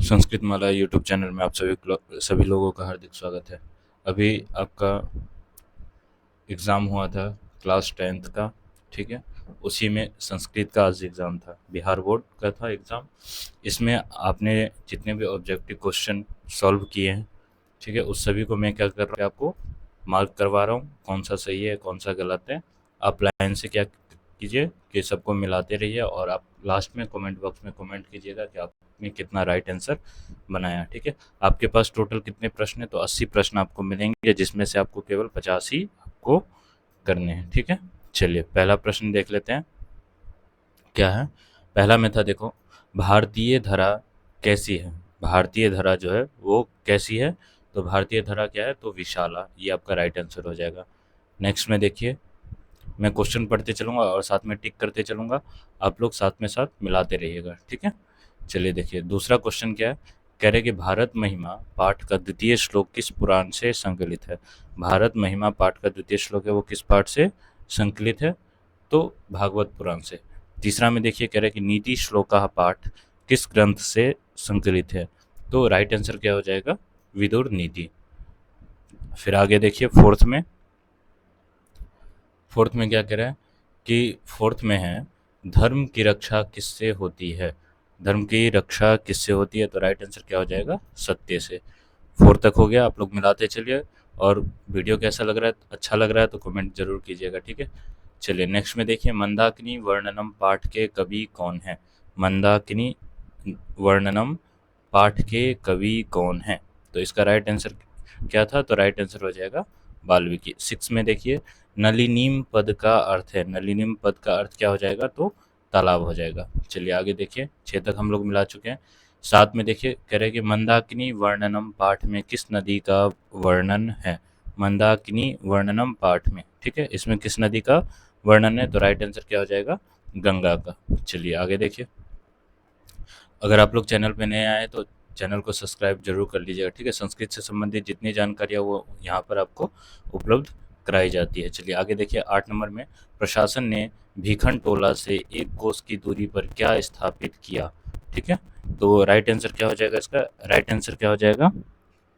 संस्कृत माला YouTube channel में आप सभी लोगों का हार्दिक स्वागत है। अभी आपका एग्ज़ाम हुआ था क्लास 10th का, ठीक है? उसी में संस्कृत का आज एग्ज़ाम था, बिहार बोर्ड का था एग्ज़ाम। इसमें आपने जितने भी ऑब्जेक्टिव क्वेश्चन सॉल्व किए हैं, ठीक है, उस सभी को मैं क्या कर रहा हूँ, आपको मार्क करवा रहा हूँ, कौन सा सही है कौन सा गलत है। आप लाइन से क्या कीजिए कि सबको मिलाते रहिए और आप लास्ट में कमेंट बॉक्स में कमेंट कीजिएगा कि आपने कितना राइट आंसर बनाया, ठीक है। आपके पास टोटल कितने प्रश्न है, तो 80 प्रश्न आपको मिलेंगे, जिसमें से आपको केवल 50 ही आपको करने हैं, ठीक है। चलिए पहला प्रश्न देख लेते हैं क्या है। पहला में था, देखो, भारतीय धरा कैसी है। भारतीय धरा जो है वो कैसी है, तो भारतीय धरा क्या है, तो विशाला, ये आपका राइट आंसर हो जाएगा। नेक्स्ट में देखिए, मैं क्वेश्चन पढ़ते चलूंगा और साथ में टिक करते चलूंगा, आप लोग साथ में साथ मिलाते रहिएगा, ठीक है। चलिए देखिए दूसरा क्वेश्चन क्या है। कह रहे कि भारत महिमा पाठ का द्वितीय श्लोक किस पुराण से संकलित है। भारत महिमा पाठ का द्वितीय श्लोक है वो किस पाठ से संकलित है, तो भागवत पुराण से। तीसरा में देखिए, कह रहे कि नीति श्लोका पाठ किस ग्रंथ से संकलित है, तो राइट आंसर क्या हो जाएगा, विदुर नीति। फिर आगे देखिए फोर्थ में क्या कह रहा है कि फोर्थ में है, धर्म की रक्षा किससे होती है। धर्म की रक्षा किससे होती है, तो राइट आंसर क्या हो जाएगा, सत्य से। फोर्थ तक हो गया, आप लोग मिलाते चलिए। और वीडियो कैसा लग रहा है, अच्छा लग रहा है तो कमेंट जरूर कीजिएगा, ठीक है। चलिए नेक्स्ट में देखिए, मंदाकिनी वर्णनम पाठ के कवि कौन है। मंदाकिनी वर्णनम पाठ के कवि कौन है, तो इसका राइट आंसर क्या था, तो राइट आंसर हो जाएगा वाल्मीकि। 6 में देखिए, नलिनीम पद का अर्थ है। नलिनीम पद का अर्थ क्या हो जाएगा, तो तालाब हो जाएगा। चलिए आगे देखिए, 6 तक हम लोग मिला चुके हैं। 7 में देखिए, कह रहे कि मंदाकिनी वर्णनम पाठ में किस नदी का वर्णन है। मंदाकिनी वर्णनम पाठ में, ठीक है, इसमें किस नदी का वर्णन है, तो राइट आंसर क्या हो जाएगा, गंगा का। चलिए आगे देखिए, अगर आप लोग चैनल पे नए आए तो चैनल को सब्सक्राइब जरूर कर लीजिएगा, ठीक है। संस्कृत से संबंधित जितनी जानकारियाँ वो यहाँ पर आपको उपलब्ध कराई जाती है। चलिए आगे देखिए, 8 नंबर में, प्रशासन ने भीखन टोला से 1 कोस की दूरी पर क्या स्थापित किया, ठीक है। तो राइट आंसर क्या हो जाएगा, इसका राइट आंसर क्या हो जाएगा,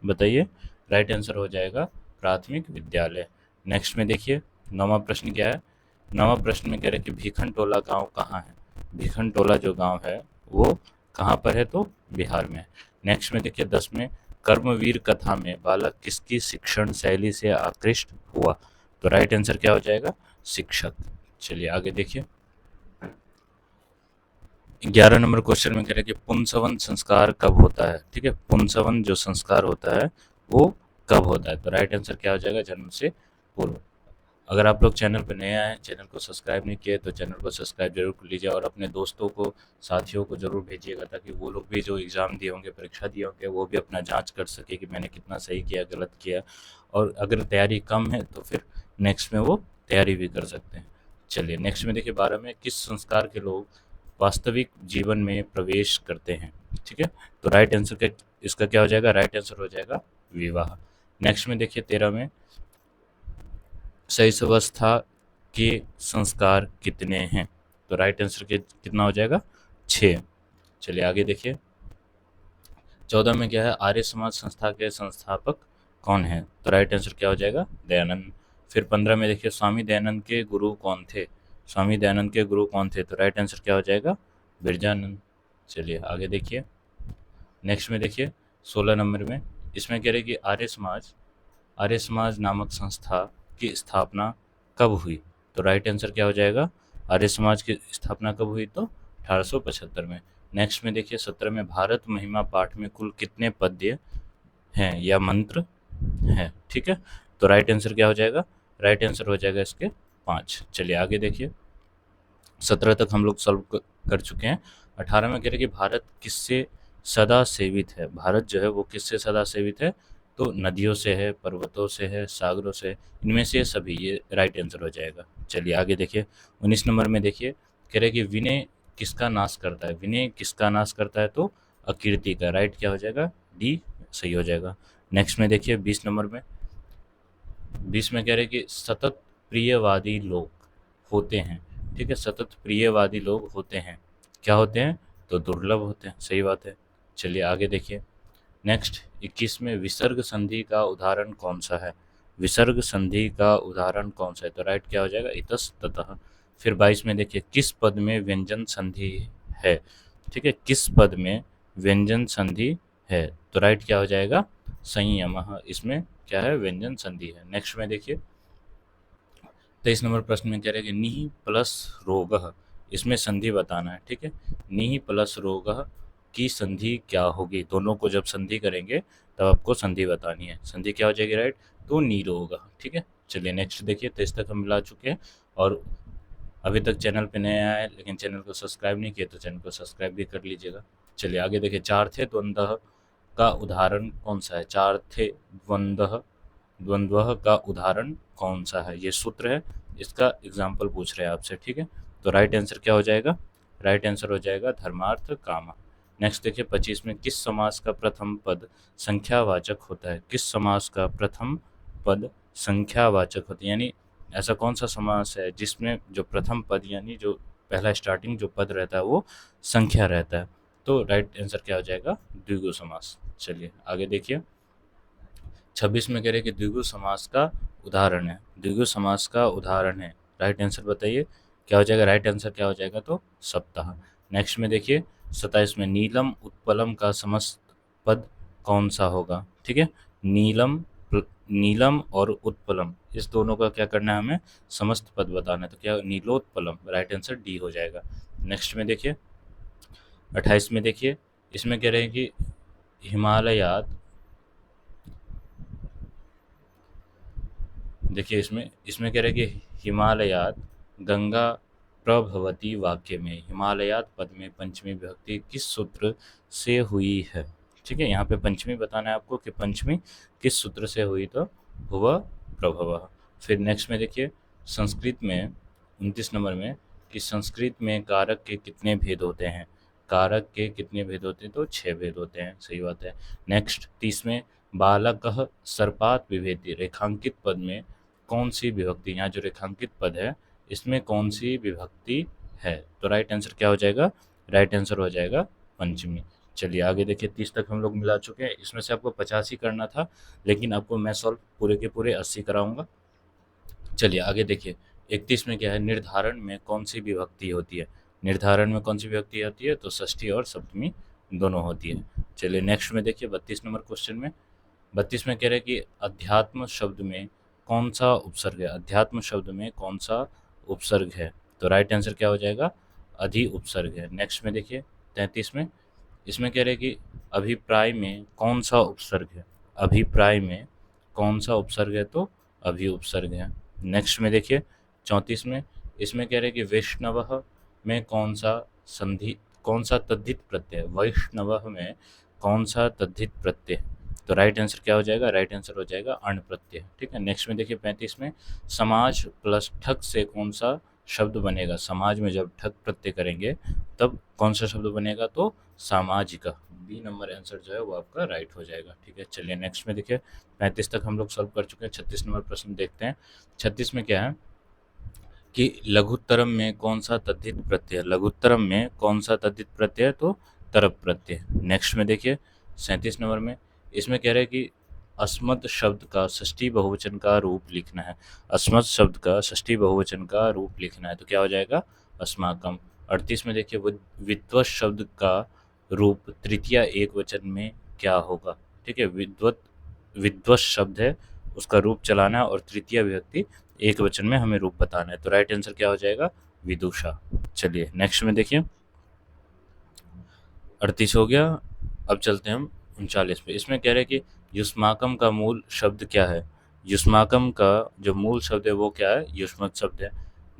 बताइए। राइट आंसर हो जाएगा प्राथमिक विद्यालय। नेक्स्ट में देखिए, 9वां प्रश्न क्या है। 9वां प्रश्न में कह रहे हैं कि भीखन टोला गाँव कहाँ है। भीखन टोला जो गाँव है वो कहाँ पर है, तो बिहार में। नेक्स्ट में देखिए, 10 में, कर्मवीर कथा में बालक किसकी शिक्षण शैली से आकृष्ट हुआ, तो राइट आंसर क्या हो जाएगा, शिक्षक। चलिए आगे देखिए, 11 नंबर क्वेश्चन में कह रहे हैं कि पुंसवन संस्कार कब होता है, ठीक है। पुंसवन जो संस्कार होता है वो कब होता है, तो राइट आंसर क्या हो जाएगा, जन्म से पूर्व। अगर आप लोग चैनल पर नए आए, चैनल को सब्सक्राइब नहीं किए, तो चैनल को सब्सक्राइब जरूर कर लीजिए और अपने दोस्तों को, साथियों को जरूर भेजिएगा, ताकि वो लोग भी जो एग्ज़ाम दिए होंगे, परीक्षा दिए होंगे, वो भी अपना जांच कर सके कि मैंने कितना सही किया गलत किया। और अगर तैयारी कम है तो फिर नेक्स्ट में वो तैयारी भी कर सकते हैं। चलिए नेक्स्ट में देखिए, 12 में, किस संस्कार के लोग वास्तविक जीवन में प्रवेश करते हैं, ठीक है। तो राइट आंसर का इसका क्या हो जाएगा, राइट आंसर हो जाएगा विवाह। नेक्स्ट में देखिए, 13 में, शैशवावस्था के संस्कार कितने हैं, तो राइट आंसर के कितना हो जाएगा, 6। चलिए आगे देखिए, 14 में क्या है, आर्य समाज संस्था के संस्थापक कौन है, तो राइट आंसर क्या हो जाएगा, दयानंद। फिर 15 में देखिए, स्वामी दयानंद के गुरु कौन थे। स्वामी दयानंद के गुरु कौन थे, तो राइट आंसर क्या हो जाएगा, बिरजानंद। चलिए आगे देखिए, नेक्स्ट में देखिए, 16 नंबर में, इसमें कह रहे कि आर्य समाज नामक संस्था की स्थापना कब हुई, तो राइट आंसर क्या हो जाएगा, आर्य समाज की स्थापना कब हुई, तो 1875 में। नेक्स्ट में देखिए, 17 में, भारत महिमा पाठ में कुल कितने पद्य हैं या मंत्र हैं, ठीक है। तो राइट आंसर क्या हो जाएगा, राइट आंसर हो जाएगा इसके 5। चलिए आगे देखिए, 17 तक हम लोग सॉल्व कर चुके हैं। 18 में कह रहे कि भारत किससे सदा सेवित है। भारत जो है वो किससे सदा सेवित है, तो नदियों से है, पर्वतों से है, सागरों से, इनमें से सभी, ये राइट आंसर हो जाएगा। चलिए आगे देखिए, 19 नंबर में देखिए, कह रहे कि विनय किसका नाश करता है। विनय किसका नाश करता है, तो अकीर्ति का। राइट क्या हो जाएगा, डी सही हो जाएगा। नेक्स्ट में देखिए, 20 नंबर में, 20 में कह रहे कि सतत प्रियवादी लोग होते हैं, ठीक है। सतत प्रियवादी लोग होते हैं, क्या होते हैं, तो दुर्लभ होते हैं, सही बात है। चलिए आगे देखिए। नेक्स्ट 21 में विसर्ग संधि का उदाहरण कौन सा है? विसर्ग संधि का उदाहरण कौन सा है? तो राइट क्या हो जाएगा? इतस्ततः। फिर 22 में देखिए, किस पद में व्यंजन संधि है? ठीक है, किस पद में व्यंजन संधि है? तो राइट क्या हो जाएगा? संयमः। इसमें क्या है? व्यंजन संधि है। नेक्स्ट में देखिए 23 नंबर प्रश्न में कह रहे हैं कि निहि प्लस रोगः, इसमें संधि बताना है। ठीक है, निहि प्लस रोगः की संधि क्या होगी? दोनों को जब संधि करेंगे तब आपको संधि बतानी है। संधि क्या हो जाएगी? राइट, तो निरोगः। ठीक है, चलिए नेक्स्ट देखिए। 23 तक हम मिला चुके हैं, और अभी तक चैनल पे नए आए लेकिन चैनल को सब्सक्राइब नहीं किया तो चैनल को सब्सक्राइब भी कर लीजिएगा। चलिए आगे देखिए। चार थे द्वंद्व का उदाहरण कौन सा है? चार थे द्वंद्व, द्वंद्व का उदाहरण कौन सा है? ये सूत्र है, इसका एग्जाम्पल पूछ रहे हैं आपसे। ठीक है, तो राइट आंसर क्या हो जाएगा? राइट आंसर हो जाएगा धर्मार्थ काम। नेक्स्ट देखिए 25 में, किस समास का प्रथम पद संख्यावाचक होता है? किस समास का प्रथम पद संख्यावाचक होता है? यानी ऐसा कौन सा समास है जिसमें जो प्रथम पद यानी जो पहला स्टार्टिंग जो पद रहता है वो संख्या रहता है? तो राइट आंसर क्या हो जाएगा? द्विगु समास। चलिए आगे देखिए। 26 में कह रहे हैं कि द्विगु समास का उदाहरण है। द्विगु समास का उदाहरण है, राइट आंसर बताइए क्या हो जाएगा? राइट आंसर क्या हो जाएगा? तो सप्ताह। नेक्स्ट में देखिए 27 में, नीलम उत्पलम का समस्त पद कौन सा होगा? ठीक है, नीलम और उत्पलम, इस दोनों का क्या करना है? हमें समस्त पद बताना है। तो क्या? नीलोत्पलम। राइट आंसर डी हो जाएगा। नेक्स्ट में देखिए 28 में देखिए, इसमें कह रहे हैं कि हिमालयात, देखिए इसमें इसमें कह रहे हैं कि हिमालयात गंगा प्रभवती वाक्य में हिमालयात पद में पंचमी विभक्ति किस सूत्र से हुई है? ठीक है, यहाँ पे पंचमी बताना है आपको कि पंचमी किस सूत्र से हुई? तो भुव प्रभव। फिर नेक्स्ट में देखिए संस्कृत में 29 नंबर में, कि संस्कृत में कारक के कितने भेद होते हैं? कारक के कितने भेद होते हैं? तो 6 भेद होते हैं। सही बात है। नेक्स्ट 30 में, बालकः सर्पात् बिभेति, रेखांकित पद में कौन सी विभक्ति? यहाँ जो रेखांकित पद है इसमें कौन सी विभक्ति है? तो राइट आंसर क्या हो जाएगा? राइट आंसर हो जाएगा पंचमी। चलिए आगे देखिए। 30 तक हम लोग मिला चुके हैं। इसमें से आपको 50 ही करना था, लेकिन आपको मैं सॉल्व पूरे के पूरे 80 कराऊंगा। चलिए आगे देखिए। 31 में क्या है? निर्धारण में कौन सी विभक्ति होती है? निर्धारण में कौन सी विभक्ति होती है? तो षष्ठी और सप्तमी दोनों होती है। चलिए नेक्स्ट में देखिए 32 नंबर क्वेश्चन में। 32 में कह रहे हैं कि अध्यात्म शब्द में कौन सा उपसर्ग है? अध्यात्म शब्द में कौन सा उपसर्ग है? तो राइट आंसर क्या हो जाएगा? अधि उपसर्ग है। नेक्स्ट में देखिए 33 में, इसमें कह रहे हैं कि अभिप्राय में कौन सा उपसर्ग है? अभिप्राय में कौन सा उपसर्ग है? तो अभि उपसर्ग है। नेक्स्ट में देखिए 34 में, इसमें कह रहे हैं कि वैष्णव में कौन सा तद्धित प्रत्यय? वैष्णव में कौन सा तद्धित प्रत्यय? तो राइट आंसर क्या हो जाएगा? राइट आंसर हो जाएगा अण प्रत्यय। ठीक है, नेक्स्ट में देखिए 35 में, समाज प्लस ठक से कौन सा शब्द बनेगा? समाज में जब ठक प्रत्यय करेंगे तब कौन सा शब्द बनेगा? तो सामाजिक। बी नंबर आंसर जो है वो आपका राइट हो जाएगा। ठीक है, चलिए नेक्स्ट में देखिए 35 तक हम लोग सॉल्व कर चुके हैं। 36 नंबर प्रश्न देखते हैं। 36 में क्या है कि लघुत्तरम में कौन सा तद्धित प्रत्यय? लघुत्तरम में कौन सा तद्धित प्रत्यय? तो तरप प्रत्यय। नेक्स्ट में देखिए 37 नंबर में, इसमें कह रहे हैं कि अस्मत् शब्द का षष्ठी बहुवचन का रूप लिखना है। अस्मत् शब्द का षष्ठी बहुवचन का रूप लिखना है, तो क्या हो जाएगा? अस्माकम। 38 में देखिए विद्वत शब्द का रूप तृतीय एक वचन में क्या होगा? ठीक है, विद्वत शब्द है, उसका रूप चलाना है और तृतीय विभक्ति एक वचन में हमें रूप बताना है। तो राइट आंसर क्या हो जाएगा? विदुषा। चलिए नेक्स्ट में देखिए 38 हो गया। अब चलते हैं हम 39 पे। इसमें कह रहे हैं कि युष्माकम का मूल शब्द क्या है? युष्माकम का जो मूल शब्द है वो क्या है? युष्मत शब्द है।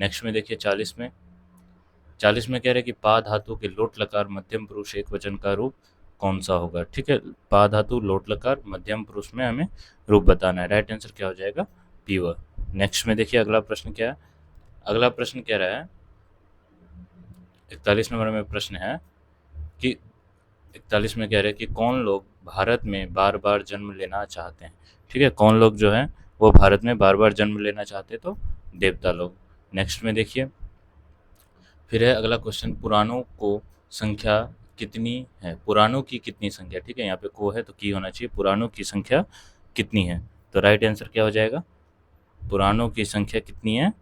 नेक्स्ट में देखिए 40 में कह रहे हैं कि पा धातु के लोट लकार मध्यम पुरुष एक वचन का रूप कौन सा होगा? ठीक है, पा धातु लोट लकार मध्यम पुरुष में हमें रूप बताना है। राइट आंसर क्या हो जाएगा? पीवर। नेक्स्ट में देखिए अगला प्रश्न क्या है? अगला प्रश्न कह रहा है 41 नंबर में प्रश्न है कि 41 में कह रहे हैं कि कौन लोग भारत में बार बार जन्म लेना चाहते हैं? ठीक है, कौन लोग जो हैं वो भारत में बार बार जन्म लेना चाहते हैं? तो देवता लोग। नेक्स्ट में देखिए फिर है अगला क्वेश्चन, पुराणों को संख्या कितनी है, पुराणों की कितनी संख्या, ठीक है, यहाँ पे को है तो की होना चाहिए, पुराणों की संख्या कितनी है, तो राइट आंसर क्या हो जाएगा, पुराणों की संख्या कितनी है,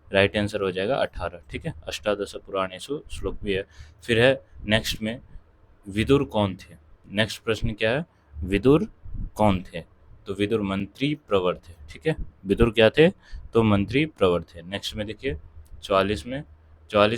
राइट आंसर हो जाएगा 18, ठीक है, अष्टादश पुराणेषु श्लोक भी है। फिर है नेक्स्ट में, विदुर कौन थे, नेक्स्ट प्रश्न क्या है, विदुर कौन थे, तो विदुर मंत्री प्रवर थे, ठीक है, विदुर क्या थे, तो मंत्री प्रवर थे। नेक्स्ट में देखिए 44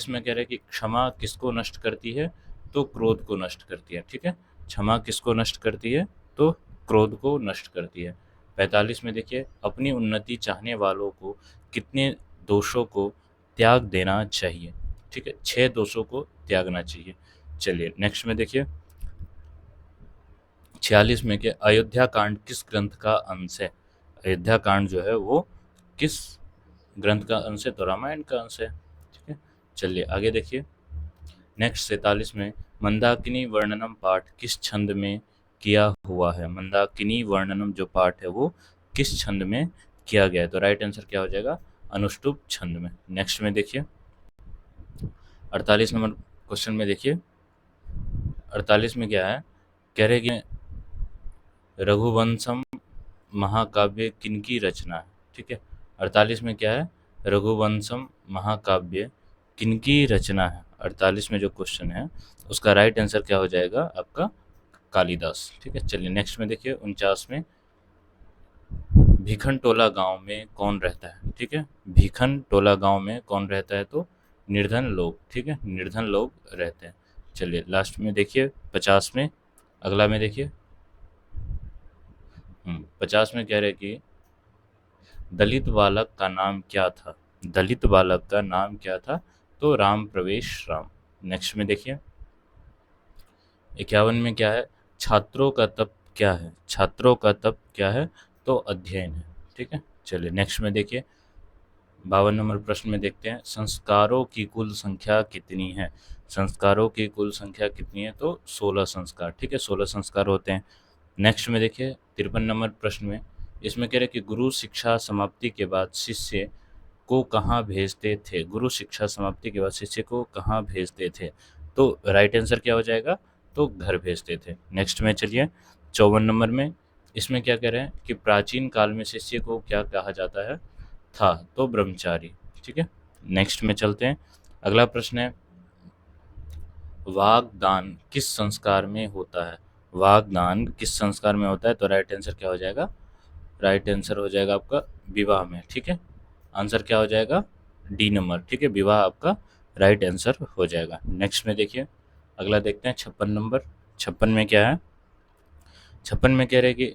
में कह रहे हैं कि क्षमा किसको नष्ट करती है, तो क्रोध को नष्ट करती है, ठीक है, क्षमा किसको नष्ट करती है, तो क्रोध को नष्ट करती है। 45 में देखिए, अपनी उन्नति चाहने वालों को कितने दोषों को त्याग देना चाहिए, ठीक है, 6 दोषों को त्यागना चाहिए। चलिए नेक्स्ट में देखिए 46 में कि अयोध्या कांड किस ग्रंथ का अंश है, अयोध्या कांड जो है वो किस ग्रंथ का अंश है, तो रामायण का अंश है, ठीक है। चलिए आगे देखिए नेक्स्ट 47 में, मंदाकिनी वर्णनम पाठ किस छंद में किया हुआ है, मंदाकिनी वर्णनम जो पाठ है वो किस छंद में किया गया है, तो राइट आंसर क्या हो जाएगा, अनुष्टुप छंद में। नेक्स्ट में देखिए 48 नंबर क्वेश्चन में देखिए 48 में क्या है, कह रहे कि रघुवंशम महाकाव्य किनकी रचना है, ठीक है, 48 में क्या है, रघुवंशम महाकाव्य किनकी रचना है, 48 में जो क्वेश्चन है उसका राइट आंसर क्या हो जाएगा आपका, कालिदास, ठीक है। चलिए नेक्स्ट में देखिए 49 में, भीखन टोला गांव में कौन रहता है, ठीक है, भीखन टोला गांव में कौन रहता है, तो निर्धन लोग, ठीक है, निर्धन लोग रहते हैं। चलिए लास्ट में देखिए 50 में, अगला में देखिए 50 में कह रहे कि दलित बालक का नाम क्या था, दलित बालक का नाम क्या था, तो राम प्रवेश राम। नेक्स्ट में देखिए 51 में क्या है, छात्रों का तप क्या है, छात्रों का तप क्या है, तो अध्ययन है, ठीक है। चलिए नेक्स्ट में देखिए 52 नंबर प्रश्न में देखते हैं, संस्कारों की कुल संख्या कितनी है, संस्कारों की कुल संख्या कितनी है, तो 16 संस्कार, ठीक है, 16 संस्कार होते हैं। नेक्स्ट में देखिए 53 नंबर प्रश्न में, इसमें कह रहे कि गुरु शिक्षा समाप्ति के बाद शिष्य को कहाँ भेजते थे, गुरु शिक्षा समाप्ति के बाद शिष्य को कहाँ भेजते थे, तो राइट आंसर क्या हो जाएगा, तो घर भेजते थे। नेक्स्ट में चलिए 54 नंबर में, इसमें क्या कह रहे हैं कि प्राचीन काल में शिष्य को क्या कहा जाता है, था, तो ब्रह्मचारी, ठीक है। नेक्स्ट में चलते हैं, अगला प्रश्न है, वागदान किस संस्कार में होता है, वागदान किस संस्कार में होता है, तो राइट आंसर क्या हो जाएगा, राइट आंसर हो जाएगा आपका विवाह में, ठीक है, आंसर क्या हो जाएगा, डी नंबर, ठीक है, विवाह आपका राइट आंसर हो जाएगा। नेक्स्ट में देखिए अगला देखते हैं 56 नंबर, 56 में क्या है, 56 में कह रहे हैं कि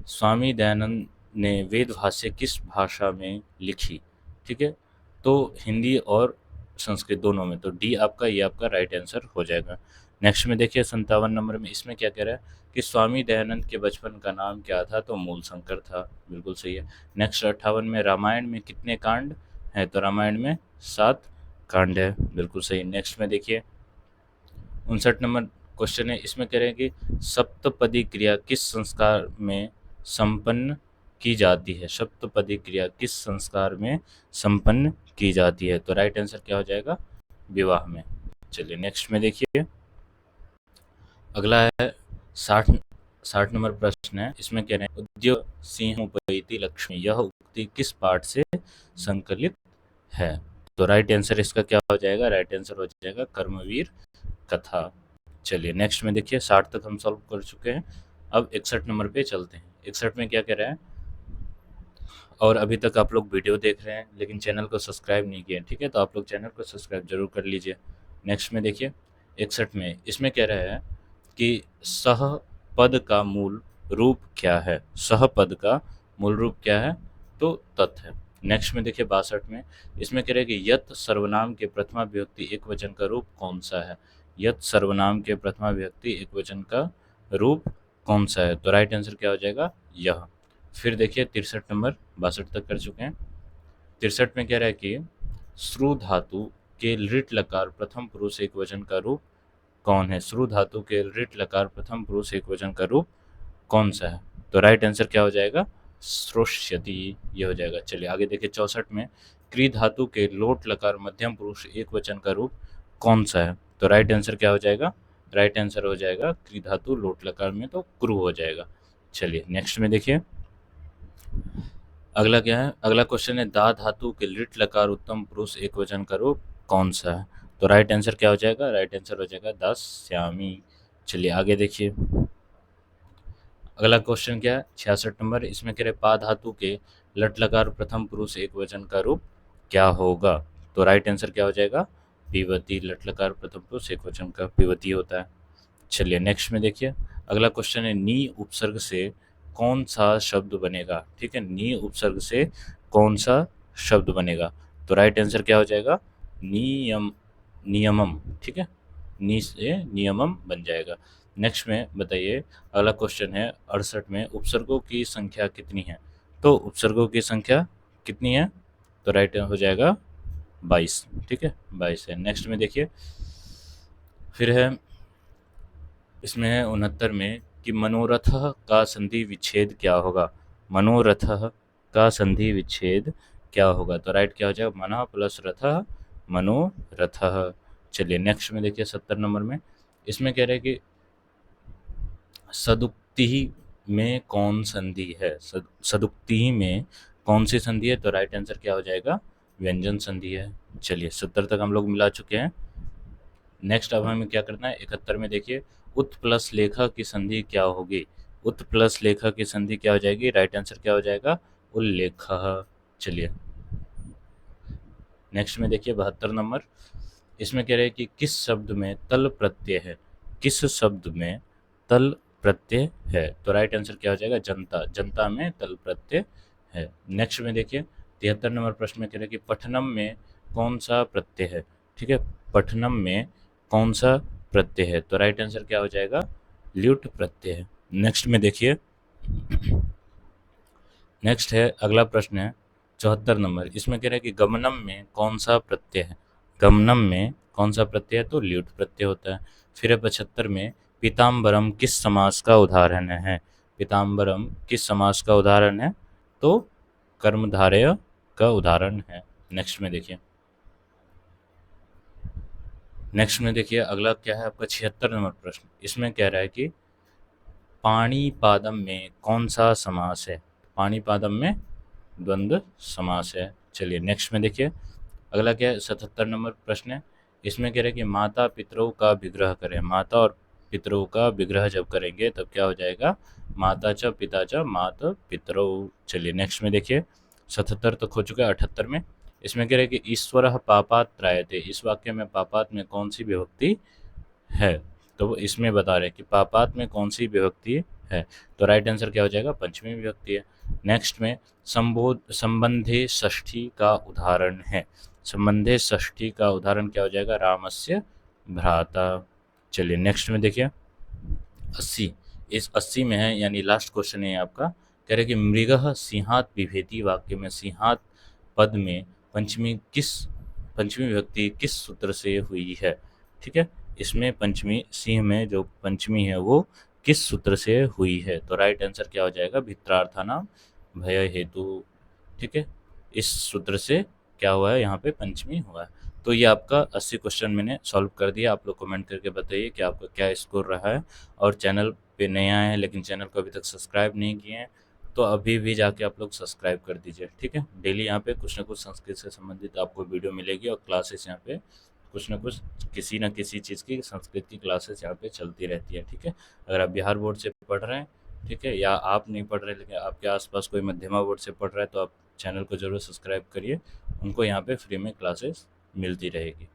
स्वामी दयानंद ने वेद भाष्य किस भाषा में लिखी, ठीक है, तो हिंदी और संस्कृत दोनों में, तो डी आपका, ये आपका राइट आंसर हो जाएगा। नेक्स्ट में देखिए 57 नंबर में, इसमें क्या कह रहा है कि स्वामी दयानंद के बचपन का नाम क्या था, तो मूल शंकर था, बिल्कुल सही है। नेक्स्ट 58 में, रामायण में कितने कांड हैं, तो रामायण में 7 कांड है, बिल्कुल सही। नेक्स्ट में देखिए 59 नंबर क्वेश्चन है, इसमें कह रहे हैं कि सप्तपदी क्रिया किस संस्कार में संपन्न की जाती है, सप्तपदी क्रिया किस संस्कार में संपन्न की जाती है, तो राइट आंसर क्या हो जाएगा, विवाह में। चलिए नेक्स्ट में देखिए अगला है 60 नंबर प्रश्न है, इसमें कह रहे हैं उद्योग सिंहोपैति लक्ष्मी, यह उक्ति किस पाठ से संकलित है, तो राइट आंसर इसका क्या हो जाएगा, राइट आंसर हो जाएगा कर्मवीर कथा। चलिए नेक्स्ट में देखिए 60 तक हम सॉल्व कर चुके हैं, अब 61 नंबर पे चलते हैं। 61 में क्या कह रहा है, और अभी तक आप लोग वीडियो देख रहे हैं लेकिन चैनल को सब्सक्राइब नहीं किया, ठीक है, तो आप लोग चैनल को सब्सक्राइब जरूर कर लीजिए। नेक्स्ट में देखिए 61 में, इसमें कह रहा है कि सह पद का मूल रूप क्या है, सह पद का मूल रूप क्या है, तो तत् है। नेक्स्ट में देखिए 62 में, इसमें कह रहे हैं कि यत सर्वनाम के प्रथमा विभक्ति एक वचन का रूप कौन सा है, यत सर्वनाम के प्रथमा विभक्ति एक वचन का रूप कौन सा है, तो राइट आंसर क्या हो जाएगा, यह। फिर देखिए 63 नंबर, 62 तक कर चुके हैं। 63 में कह रहा है कि श्रु धातु के लिट लकार प्रथम पुरुष एक वचन का रूप कौन है, श्रु धातु के लिट लकार प्रथम पुरुष एक वचन का रूप कौन सा है, तो राइट आंसर क्या हो जाएगा, श्रोष्यति, ये हो जाएगा। चलिए आगे देखिए 64 में, क्री धातु के लोट लकार मध्यम पुरुष एक वचन का रूप कौन सा है, तो राइट आंसर क्या हो जाएगा, राइट आंसर हो जाएगा क्री धातु लोट लकार में तो क्रू हो जाएगा। चलिए नेक्स्ट में देखिए, अगला क्या है, अगला क्वेश्चन है दा धातु के लिट लकार उत्तम पुरुष एक वचन का रूप कौन सा है? तो राइट आंसर क्या हो जाएगा? राइट आंसर हो जाएगा दास्यामी। चलिए आगे देखिए, अगला क्वेश्चन क्या है 66 नंबर, इसमें कह रहे पा धातु के लट लकार प्रथम पुरुष एक वचन का रूप क्या होगा? तो राइट आंसर क्या हो जाएगा? पीवती। लट लकार प्रथम पुरुष एक वचन का पीवती होता है। चलिए नेक्स्ट में देखिए, अगला क्वेश्चन है नी उपसर्ग से कौन सा शब्द बनेगा? ठीक है, नी उपसर्ग से कौन सा शब्द बनेगा? तो राइट आंसर क्या हो जाएगा? नियम, नियमम। ठीक है, नी से नियमम बन जाएगा। नेक्स्ट में बताइए, अगला क्वेश्चन है 68 में, उपसर्गों की संख्या कितनी है? तो उपसर्गों की संख्या कितनी है? तो राइट हो जाएगा 22। ठीक है, 22 है। नेक्स्ट में देखिए, फिर है इसमें है 69 में कि मनोरथ का संधि विच्छेद क्या होगा? मनोरथ का संधि विच्छेद क्या होगा? तो राइट क्या हो जाएगा? मन प्लस रथ मनोरथ। चलिए नेक्स्ट में देखिए 70 नंबर में, इसमें कह रहे हैं कि सदुक्ति में कौन संधि है? सदुक्ति में कौन सी संधि है? तो राइट आंसर क्या हो जाएगा? व्यंजन संधि है। चलिए 70 तक हम लोग मिला चुके हैं। नेक्स्ट अब हमें क्या करना है 71 में देखिए, उत प्लस लेखा की संधि क्या होगी? उत प्लस लेखा की संधि क्या हो जाएगी? राइट आंसर क्या हो जाएगा? उल्लेख। चलिए नेक्स्ट में देखिए 72 नंबर, इसमें कह रहे हैं कि किस शब्द में तल प्रत्यय है? किस शब्द में तल प्रत्यय है? तो राइट आंसर क्या हो जाएगा? जनता। जनता में तल प्रत्यय है। नेक्स्ट में देखिए 73 नंबर प्रश्न में कह रहे हैं कि पठनम में कौन सा प्रत्यय है? ठीक है, पठनम में कौन सा प्रत्यय है? तो राइट आंसर क्या हो जाएगा? ल्युट प्रत्यय है। नेक्स्ट में देखिए, नेक्स्ट है अगला प्रश्न है 74 नंबर, इसमें कह रहे हैं कि गमनम में कौन सा प्रत्यय है? गमनम में कौन सा प्रत्यय है? तो ल्युट प्रत्यय होता है। फिर है 75 में, पीताम्बरम किस समास का उदाहरण है? पीताम्बरम किस समास का उदाहरण है? तो कर्मधारय का उदाहरण है। नेक्स्ट में देखिए, नेक्स्ट में देखिए अगला क्या है आपका 76 नंबर प्रश्न, इसमें कह रहा है कि पाणिपादम में कौन सा समास है? पाणिपादम में द्वंद्व समास है। चलिए नेक्स्ट में देखिए, अगला क्या है 77 नंबर प्रश्न है, इसमें कह रहे हैं कि माता पितरों का विग्रह करें। माता और पितरों का विग्रह जब करेंगे तब क्या हो जाएगा? माता च पिता च माता पितरों। चलिए नेक्स्ट में देखिए, 77 तक हो चुका है। 78 में, इसमें कह रहे हैं कि ईश्वर पापात त्रायते, इस वाक्य में पापात में कौन सी विभक्ति है? तो वो इसमें बता रहे हैं कि पापात में कौन सी विभक्ति है? तो राइट आंसर क्या हो जाएगा? पंचमी विभक्ति है। नेक्स्ट में संबंधे षष्ठी का उदाहरण है। संबंधे षष्ठी का उदाहरण क्या हो जाएगा? रामस्य भ्राता। चलिए नेक्स्ट में देखिए 80, इस 80 में है यानी लास्ट क्वेश्चन है आपका, कह रहे कि मृगः सिंहात बिभेति वाक्य में सिंहात पद में पंचमी विभक्ति किस सूत्र से हुई है? ठीक है, इसमें पंचमी सिंह में जो पंचमी है वो किस सूत्र से हुई है? तो राइट आंसर क्या हो जाएगा? भित्रार्थानाम भय हेतु। ठीक है, इस सूत्र से क्या हुआ है? यहाँ पे पंचमी हुआ है। तो ये आपका 80 क्वेश्चन मैंने सॉल्व कर दिया। आप लोग कमेंट करके बताइए कि आपका क्या स्कोर रहा है। और चैनल पे नए आए हैं लेकिन चैनल को अभी तक सब्सक्राइब नहीं किए हैं तो अभी भी जाके आप लोग सब्सक्राइब कर दीजिए। ठीक है, डेली यहाँ पे कुछ ना कुछ संस्कृत से संबंधित आपको वीडियो मिलेगी और क्लासेस यहाँ पे कुछ ना कुछ किसी न किसी चीज़ की संस्कृत की क्लासेस यहाँ पे चलती रहती है। ठीक है, अगर आप बिहार बोर्ड से पढ़ रहे हैं, ठीक है, या आप नहीं पढ़ रहे लेकिन आपके आसपास कोई मध्यमा बोर्ड से पढ़ रहा है तो आप चैनल को ज़रूर सब्सक्राइब करिए, उनको यहाँ पे फ्री में क्लासेस मिलती रहेगी।